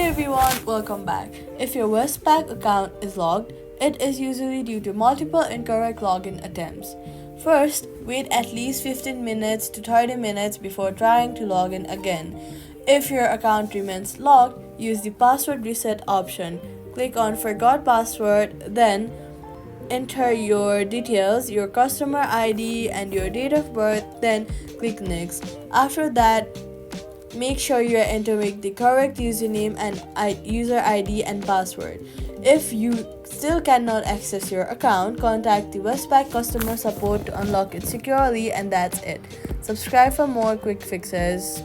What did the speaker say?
everyone, welcome back. If your Westpac account is logged, it is usually due to multiple incorrect login attempts. First, wait at least 15 minutes to 30 minutes before trying to log in again. If your account remains locked, use the password reset option. Click on Forgot Password, then enter your details, your customer ID, and your date of birth, then click Next. After that, make sure you are entering the correct username and user ID and password. If you still cannot access your account, contact the Westpac customer support to unlock it securely, and that's it. Subscribe for more quick fixes.